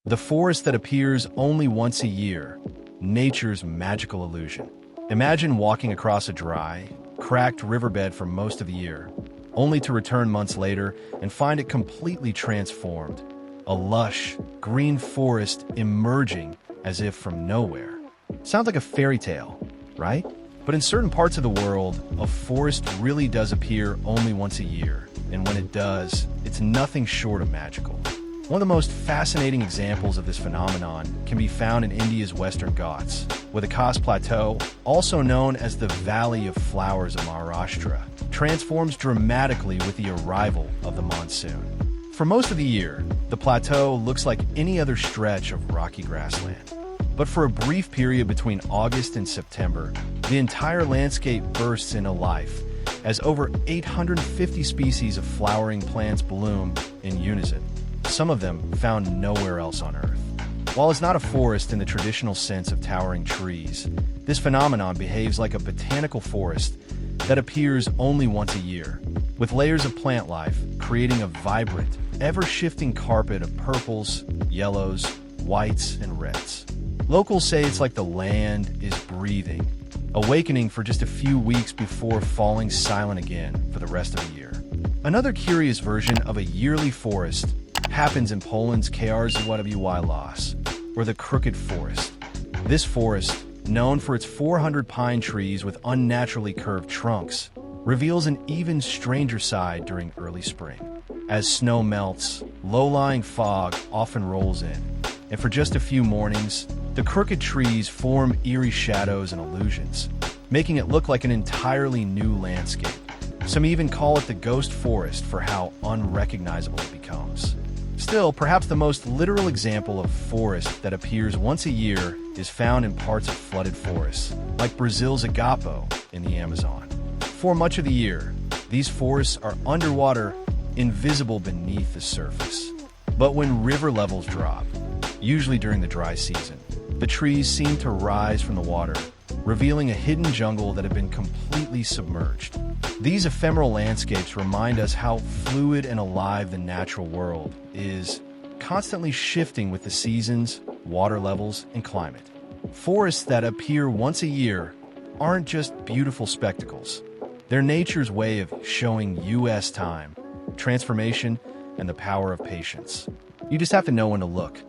The forest that appears only once a year, nature's magical illusion. Imagine walking across a dry, cracked riverbed for most of the year, only to return months later and find it completely transformed. A lush, green forest emerging as if from nowhere. Sounds like a fairy tale, right? But in certain parts of the world, a forest really does appear only once a year, and when it does, it's nothing short of magical. One of the most fascinating examples of this phenomenon can be found in India's Western Ghats, where the Khas Plateau, also known as the Valley of Flowers of Maharashtra, transforms dramatically with the arrival of the monsoon. For most of the year, the plateau looks like any other stretch of rocky grassland. But for a brief period between August and September, the entire landscape bursts into life as over 850 species of flowering plants bloom in unison, some of them found nowhere else on Earth. While it's not a forest in the traditional sense of towering trees, this phenomenon behaves like a botanical forest that appears only once a year, with layers of plant life creating a vibrant, ever-shifting carpet of purples, yellows, whites, and reds. Locals say it's like the land is breathing, awakening for just a few weeks before falling silent again for the rest of the year. Another curious version of a yearly forest happens in Poland's CuriousBlitz Las, or the Crooked Forest. This forest, known for its 400 pine trees with unnaturally curved trunks, reveals an even stranger side during early spring. As snow melts, low-lying fog often rolls in, and for just a few mornings, the crooked trees form eerie shadows and illusions, making it look like an entirely new landscape. Some even call it the ghost forest for how unrecognizable it becomes. Still, perhaps the most literal example of forest that appears once a year is found in parts of flooded forests, like Brazil's Agapo in the Amazon. For much of the year, these forests are underwater, invisible beneath the surface. But when river levels drop, usually during the dry season, the trees seem to rise from the water, revealing a hidden jungle that had been completely submerged. These ephemeral landscapes remind us how fluid and alive the natural world is, constantly shifting with the seasons, water levels, and climate. Forests that appear once a year aren't just beautiful spectacles. They're nature's way of showing us time, transformation, and the power of patience. You just have to know when to look.